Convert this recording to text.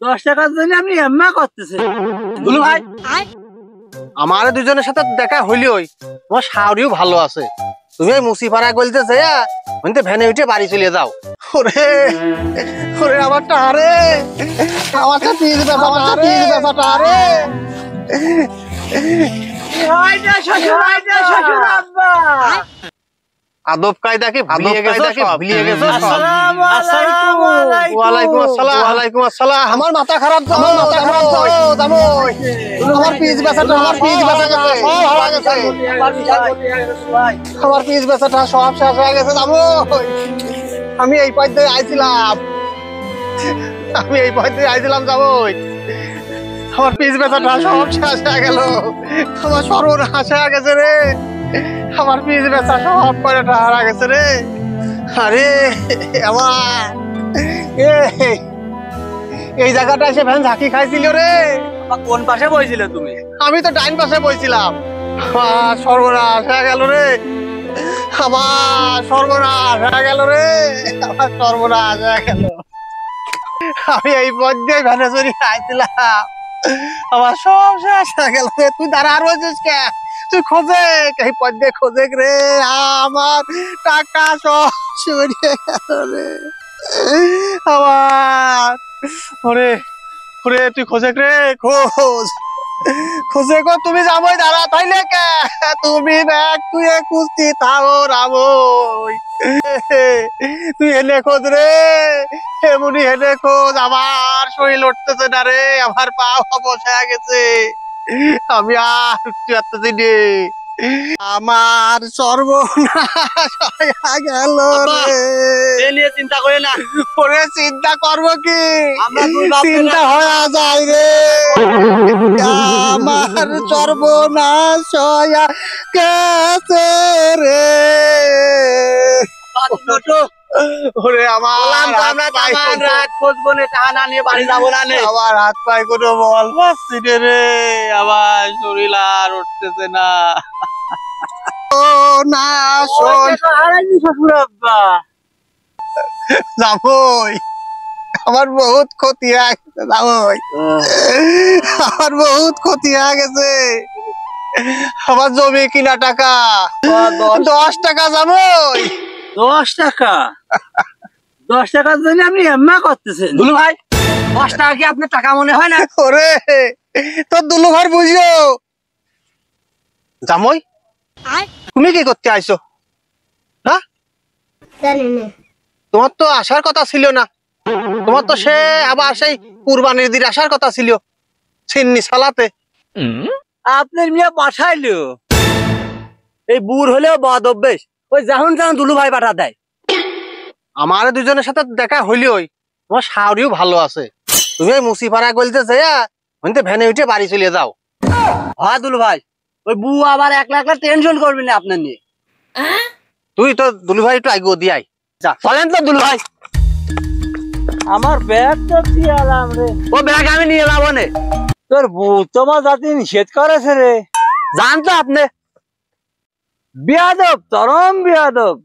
10 টাকার জন্য আপনি এম্মা করতেছেন দুলু ভাই আমার দুজনের সাথে দেখা হইলই তোমার শাওরিও ভালো আছে। তুমি এই মুসিপাড়া গলতেছে বলতে ভ্যানে উঠে বাড়ি চলে যাও। ওরে ওরে আমারটা আরে আমারটা পিস ব্যাপারটা আরে আদব কায়দা কি ভুলিয়ে গেছো? ওয়ালাইকুম আসসালাম। আমার মাথা খারাপ আমার পিস বেচাটা আমার পিস বেচাটা সব শেষ হয়ে গেছে আমি এই পথ দিয়ে আইছিলাম যাবই আমার পিস বেচাটা সব শেষ হয়ে গেল। আমার সর্বনাশ হয়ে গেছে রে। আমার পিস বেচা সব কয়টা হারা গেছে রে। আরে আমার এই জায়গাটা এসে ভ্যান ঝাঁকি খাইছিল রে। কোন পাশে বইছিল তুমি? আমি তো ডাইন পাশে বইছিলাম। আমার সর্বনাশ হয়ে গেল রে। আমার সর্বনাশ হয়ে গেল রে। আমার সর্বনাশ হয়ে গেল। আমি এই পথে ভ্যানে চড়ি খাইছিলাম। আমার সব শেষ হয়ে গেল রে। তুই দাঁড়া রয়েছিস কে? তুই খোঁজে এই পথে খোঁজে রে। আমার টাকা সব সরিয়ে গেল রে। আমার ওরে ওরে তুই খোঁজে রে। খোঁজে গো তুমি যাবই দাঁড়া তাইলে কে? তুমি ব্যাগ তুই খুঁজতি তাও রাবই। তুই হেলে খোঁজ রে। এমনি হেলে খোঁজ। আমার শরীর উঠতেছে না রে। আমার পা বসে গেছে। আমি আর উঠতে পারতেছি নে। আমার সর্বনাশ হয়ে গেল রে। চিন্তা করে না। ওরে চিন্তা করবো কি? চিন্তা হয়ে যায় রে। আমার সর্বনাশ হয়ে গেছে রে। ওরে আমার আমার হাত পায়ে কোনো বল পাচ্ছি রে। আমার শরীর আর উঠতেছে না। না যাবই আমার বহুত ক্ষতি হয়ে গেছে যাবই আমার বহুত ক্ষতি হয়ে গেছে। আমার জমি কিনা টাকা 10 টাকা যাবই। 10 টাকা? 10 টাকার জন্য আপনি এম্মা করতেছেন? দুলু ভাই 10 টাকা কি আপনার টাকা মনে হয় না? ওরে তোর দুলু ভাই বুঝিও জামই তুমি কি করতে আইছো? হ্যাঁ তোমার তো আসার কথা ছিল না। তোমার তো সে আবার সেই কুরবানির দিন আসার কথা ছিল ছিন্নি সালাতে। আপনার মিয়া পাঠাইলো এই বুড় হলেও বদ অভ্যেস। ওই যখন যখন দুলু ভাই পাঠা দেয়। আমার দুজনের সাথে দেখা হইলই তোমার শাওরিও ভালো আছে। তুমি এই মুসিপাড়া গলতেছে বলতে ভ্যানে উঠে বাড়ি চলে যাও। হ্যাঁ দুলু ভাই ওই বউ আবার একলা একলা টেনশন করবে না আপনার নিয়ে। তুই তো দুলু ভাই একটু আগে দিয়াই যা চলেন তো দুলু ভাই। আমার ব্যাগ তো দিয়ালাম রে। ও ব্যাগ আমি নিয়ে যাবো নে। তোর বউ তোমার জাতি নিষেধ করেছে রে। জান তো আপনি বিয়াদব চরম বিয়াদব।